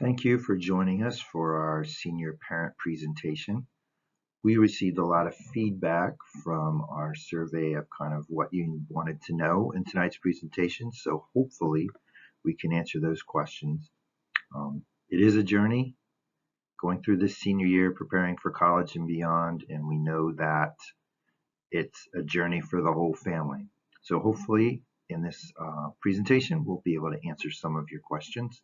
Thank you for joining us for our senior parent presentation. We received a lot of feedback from our survey of kind of what you wanted to know in tonight's presentation, so hopefully we can answer those questions. It is a journey going through this senior year, preparing for college and beyond, and we know that it's a journey for the whole family. So hopefully in this presentation, we'll be able to answer some of your questions.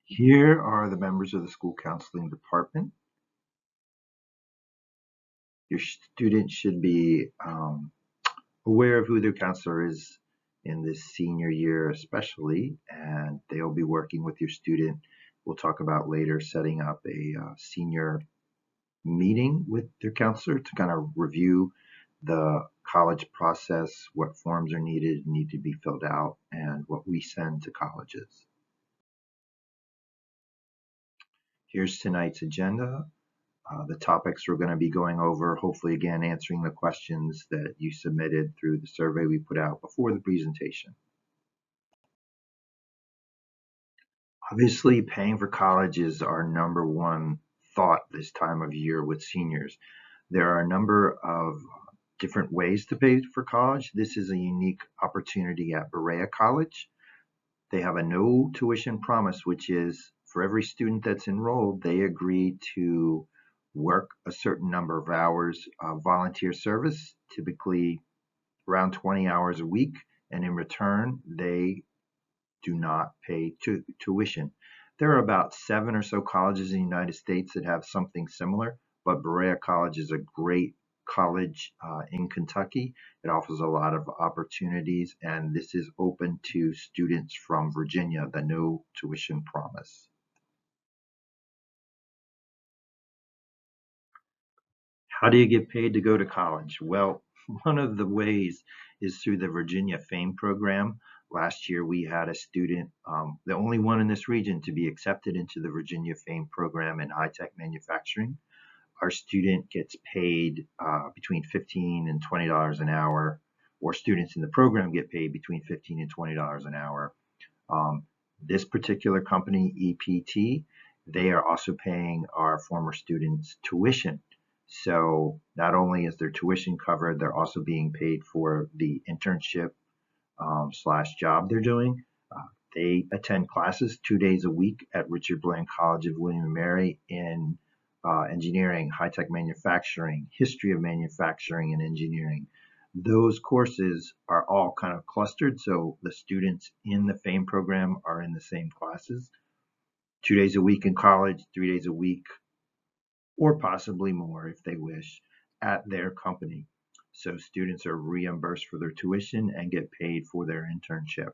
Here are the members of the school counseling department. Your student should be aware of who their counselor is in this senior year especially, and they'll be working with your student. We'll talk about later setting up a senior meeting with their counselor to kind of review the college process, what forms are need to be filled out, and what we send to colleges. Here's tonight's agenda. The topics we're going to be going over, hopefully again answering the questions that you submitted through the survey we put out before the presentation. Obviously, paying for college is our number one thought this time of year with seniors. There are a number of different ways to pay for college. This is a unique opportunity at Berea College. They have a no tuition promise, which is for every student that's enrolled, they agree to work a certain number of hours of volunteer service, typically around 20 hours a week, and in return, they do not pay tuition. There are about 7 or so colleges in the United States that have something similar, but Berea College is a great college in Kentucky. It offers a lot of opportunities, and this is open to students from Virginia, the no tuition promise. How do you get paid to go to college? Well, one of the ways is through the Virginia FAME program. Last year, we had a student, the only one in this region to be accepted into the Virginia FAME program in high-tech manufacturing. Our student gets paid between $15 and $20 an hour, or students in the program get paid between $15 and $20 an hour. This particular company, EPT, they are also paying our former students tuition. So not only is their tuition covered, they're also being paid for the internship slash job they're doing. They attend classes 2 days a week at Richard Bland College of William and Mary in engineering, high-tech manufacturing, history of manufacturing and engineering. Those courses are all kind of clustered, so the students in the FAME program are in the same classes. 2 days a week in college, 3 days a week, or possibly more if they wish, at their company. So students are reimbursed for their tuition and get paid for their internship.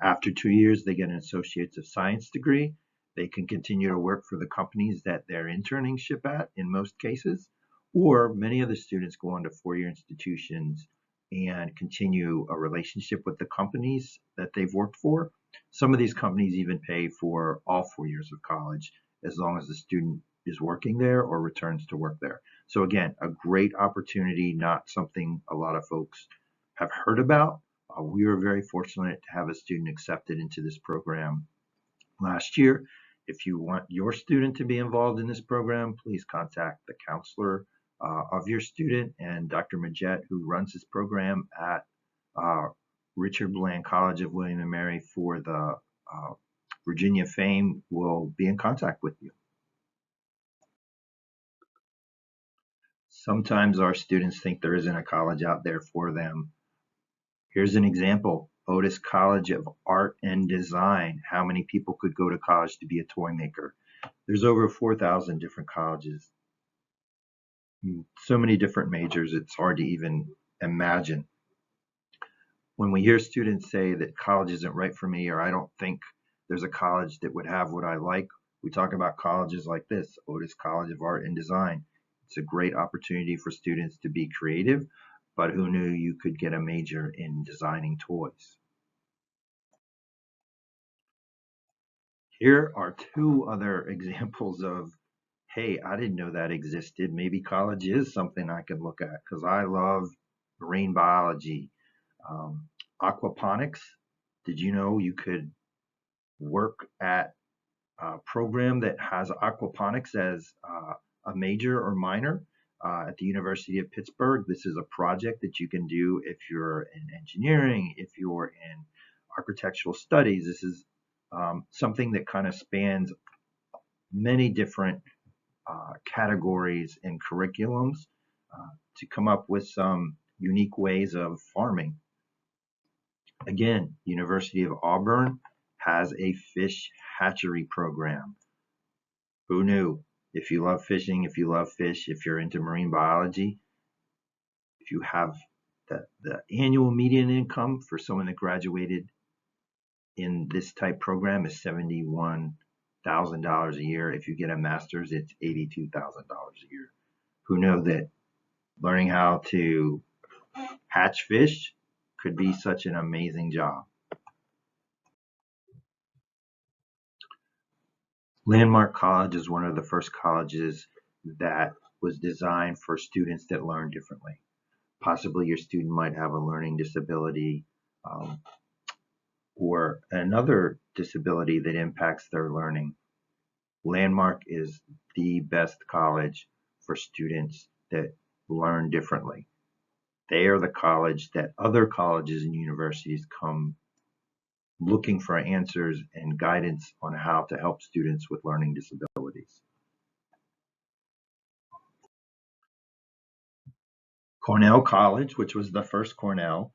After 2 years, they get an Associates of Science degree. They can continue to work for the companies that they're internship at in most cases, or many of the students go on to four-year institutions and continue a relationship with the companies that they've worked for. Some of these companies even pay for all 4 years of college as long as the student is working there or returns to work there. So again, a great opportunity, not something a lot of folks have heard about. We were very fortunate to have a student accepted into this program last year. If you want your student to be involved in this program, please contact the counselor of your student, and Dr. Majette, who runs this program at Richard Bland College of William and Mary for the Virginia FAME, will be in contact with you. Sometimes our students think there isn't a college out there for them. Here's an example. Otis College of Art and Design. How many people could go to college to be a toy maker? There's over 4,000 different colleges. So many different majors, it's hard to even imagine. When we hear students say that college isn't right for me, or I don't think there's a college that would have what I like, we talk about colleges like this, Otis College of Art and Design. It's a great opportunity for students to be creative, but who knew you could get a major in designing toys? Here are two other examples of, hey, I didn't know that existed. Maybe college is something I can look at because I love marine biology. Aquaponics. Did you know you could work at a program that has aquaponics as a major or minor at the University of Pittsburgh. This is a project that you can do if you're in engineering, if you're in architectural studies. This is something that kind of spans many different categories and curriculums to come up with some unique ways of farming. Again, University of Auburn has a fish hatchery program. Who knew? If you love fishing, if you love fish, if you're into marine biology, if you have the annual median income for someone that graduated in this type program is $71,000 a year. If you get a master's, it's $82,000 a year. Who knew that learning how to hatch fish could be such an amazing job? Landmark College is one of the first colleges that was designed for students that learn differently. Possibly your student might have a learning disability or another disability that impacts their learning. Landmark is the best college for students that learn differently. They are the college that other colleges and universities come looking for answers and guidance on how to help students with learning disabilities. Cornell College, which was the first Cornell,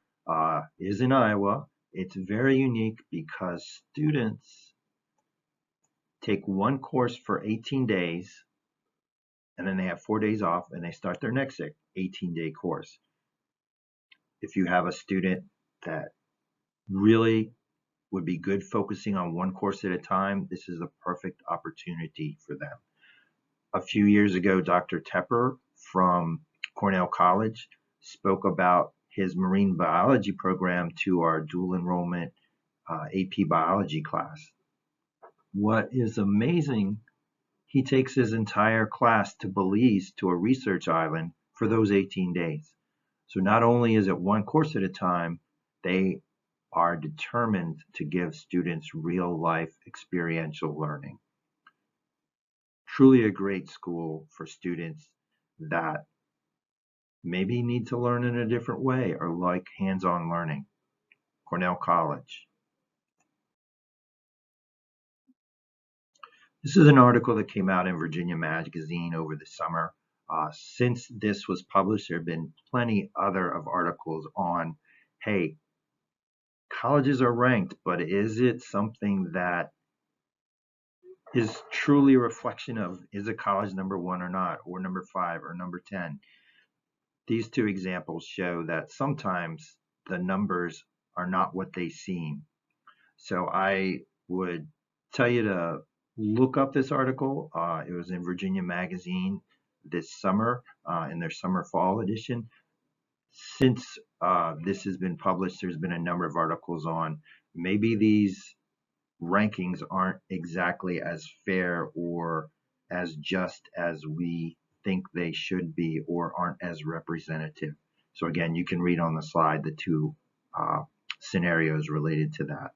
is in Iowa. It's very unique because students take one course for 18 days and then they have 4 days off and they start their next 18-day course. If you have a student that really would be good focusing on one course at a time, this is a perfect opportunity for them. A few years ago, Dr. Tepper from Cornell College spoke about his marine biology program to our dual enrollment AP biology class. What is amazing, he takes his entire class to Belize, to a research island, for those 18 days. So not only is it one course at a time, they are determined to give students real life experiential learning. Truly a great school for students that maybe need to learn in a different way or like hands-on learning. Cornell College. This is an article that came out in Virginia Magazine over the summer. Since this was published, there have been plenty other of articles on, hey, colleges are ranked, but is it something that is truly a reflection of, is a college number 1 or not, or number 5 or number 10? These two examples show that sometimes the numbers are not what they seem. So I would tell you to look up this article. It was in Virginia Magazine this summer in their summer fall edition. Since this has been published, there's been a number of articles on maybe these rankings aren't exactly as fair or as just as we think they should be, or aren't as representative. So again, you can read on the slide the two scenarios related to that.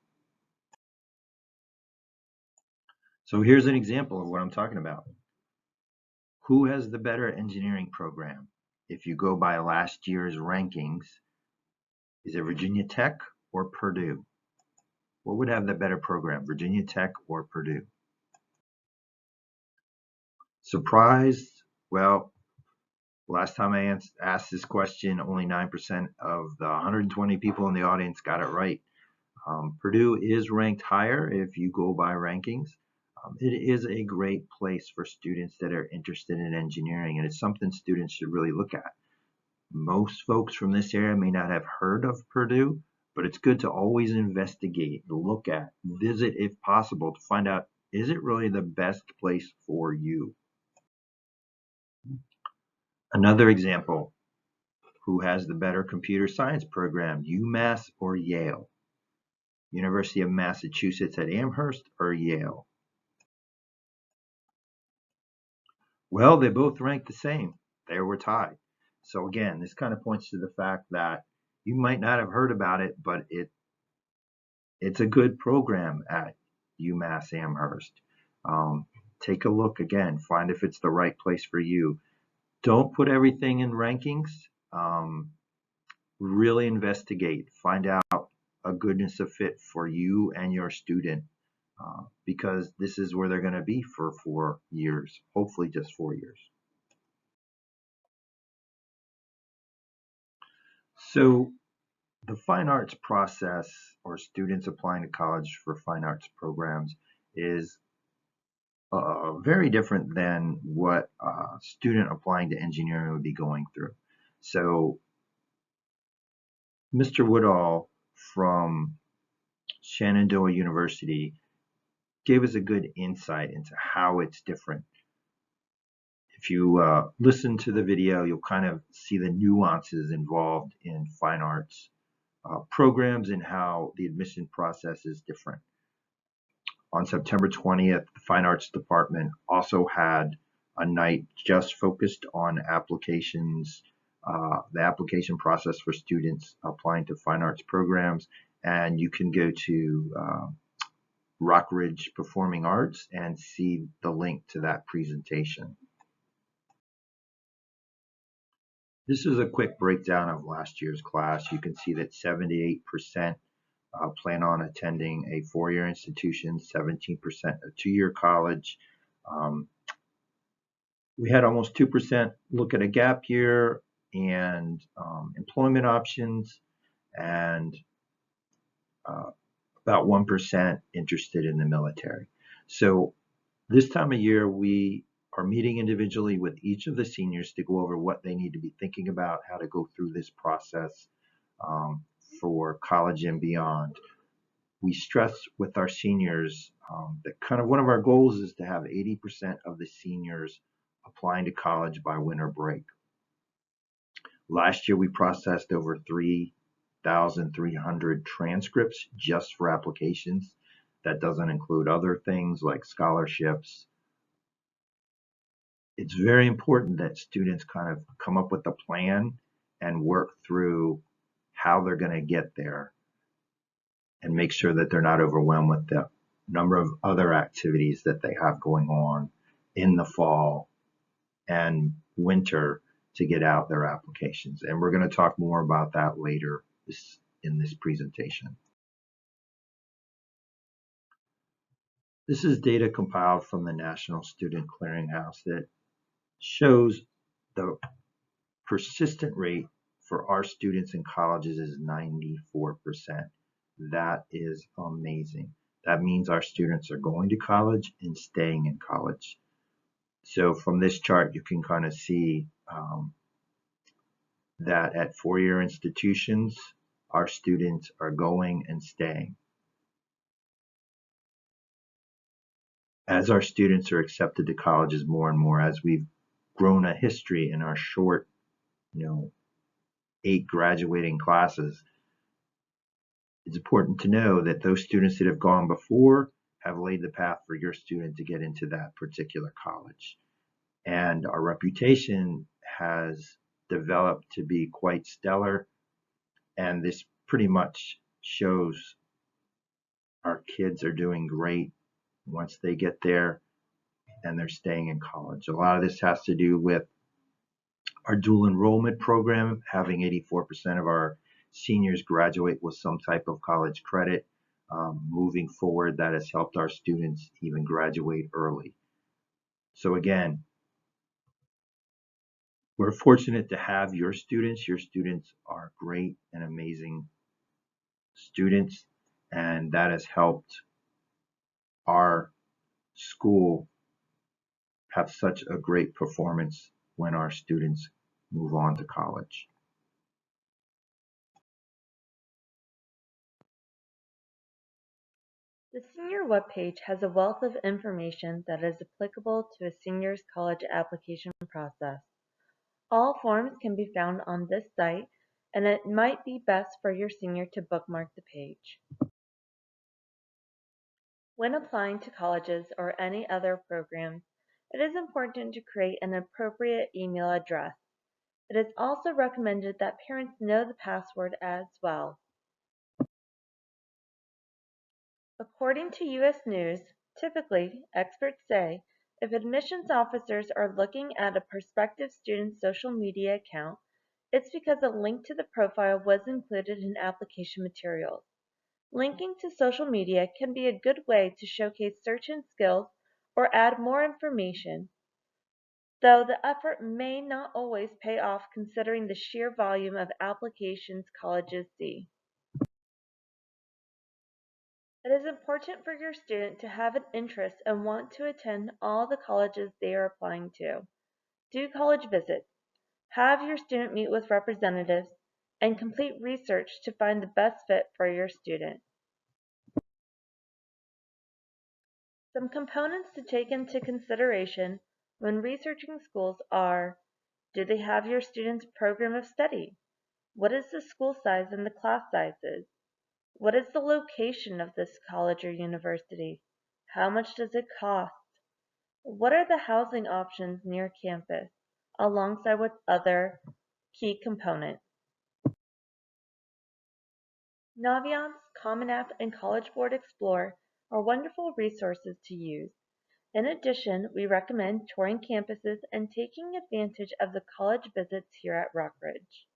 So here's an example of what I'm talking about. Who has the better engineering program? If you go by last year's rankings, is it Virginia Tech or Purdue? What would have the better program, Virginia Tech or Purdue? Surprised? Well, last time I asked this question, only 9% of the 120 people in the audience got it right. Purdue is ranked higher if you go by rankings. It is a great place for students that are interested in engineering, and it's something students should really look at. Most folks from this area may not have heard of Purdue, but it's good to always investigate, look at, visit if possible to find out, is it really the best place for you? Another example, who has the better computer science program, UMass or Yale? University of Massachusetts at Amherst or Yale? Well, they both ranked the same. They were tied. So again, this kind of points to the fact that you might not have heard about it, but it's a good program at UMass Amherst. Um, Take a look again, find if it's the right place for you. Don't put everything in rankings. Um, really investigate, find out a goodness of fit for you and your student, because this is where they're going to be for 4 years, hopefully just 4 years. So the fine arts process, or students applying to college for fine arts programs, is very different than what a student applying to engineering would be going through. So Mr. Woodall from Shenandoah University gave us a good insight into how it's different. If you listen to the video, you'll kind of see the nuances involved in fine arts programs and how the admission process is different. On September 20th, the Fine Arts Department also had a night just focused on applications, the application process for students applying to fine arts programs. And you can go to Rockridge Performing Arts and see the link to that presentation. This is a quick breakdown of last year's class. You can see that 78% plan on attending a four-year institution, 17% a two-year college. Um, we had almost 2% look at a gap year and employment options, and about 1% interested in the military. So this time of year, we are meeting individually with each of the seniors to go over what they need to be thinking about, how to go through this process for college and beyond. We stress with our seniors that kind of one of our goals is to have 80% of the seniors applying to college by winter break. Last year, we processed over 3,300 transcripts just for applications. That doesn't include other things like scholarships. It's very important that students kind of come up with a plan and work through how they're going to get there and make sure that they're not overwhelmed with the number of other activities that they have going on in the fall and winter to get out their applications. And we're going to talk more about that later in this presentation. This is data compiled from the National Student Clearinghouse that shows the persistent rate for our students in colleges is 94%. That is amazing. That means our students are going to college and staying in college. So from this chart, you can kind of see that at four-year institutions, our students are going and staying. As our students are accepted to colleges more and more, as we've grown a history in our short, 8 graduating classes, it's important to know that those students that have gone before have laid the path for your student to get into that particular college. And our reputation has developed to be quite stellar. And this pretty much shows our kids are doing great once they get there and they're staying in college. A lot of this has to do with our dual enrollment program, having 84% of our seniors graduate with some type of college credit. Moving forward, that has helped our students even graduate early. So again, we're fortunate to have your students. Your students are great and amazing students, and that has helped our school have such a great performance when our students move on to college. The senior webpage has a wealth of information that is applicable to a senior's college application process. All forms can be found on this site, and it might be best for your senior to bookmark the page. When applying to colleges or any other programs, it is important to create an appropriate email address. It is also recommended that parents know the password as well. According to U.S. News, typically, experts say, if admissions officers are looking at a prospective student's social media account, it's because a link to the profile was included in application materials. Linking to social media can be a good way to showcase certain skills or add more information, though the effort may not always pay off considering the sheer volume of applications colleges see. It is important for your student to have an interest and want to attend all the colleges they are applying to. Do college visits, have your student meet with representatives, and complete research to find the best fit for your student. Some components to take into consideration when researching schools are: do they have your student's program of study? What is the school size and the class sizes? What is the location of this college or university? How much does it cost? What are the housing options near campus, alongside with other key components? Naviance, Common App, and College Board Explorer are wonderful resources to use. In addition, we recommend touring campuses and taking advantage of the college visits here at Rockridge.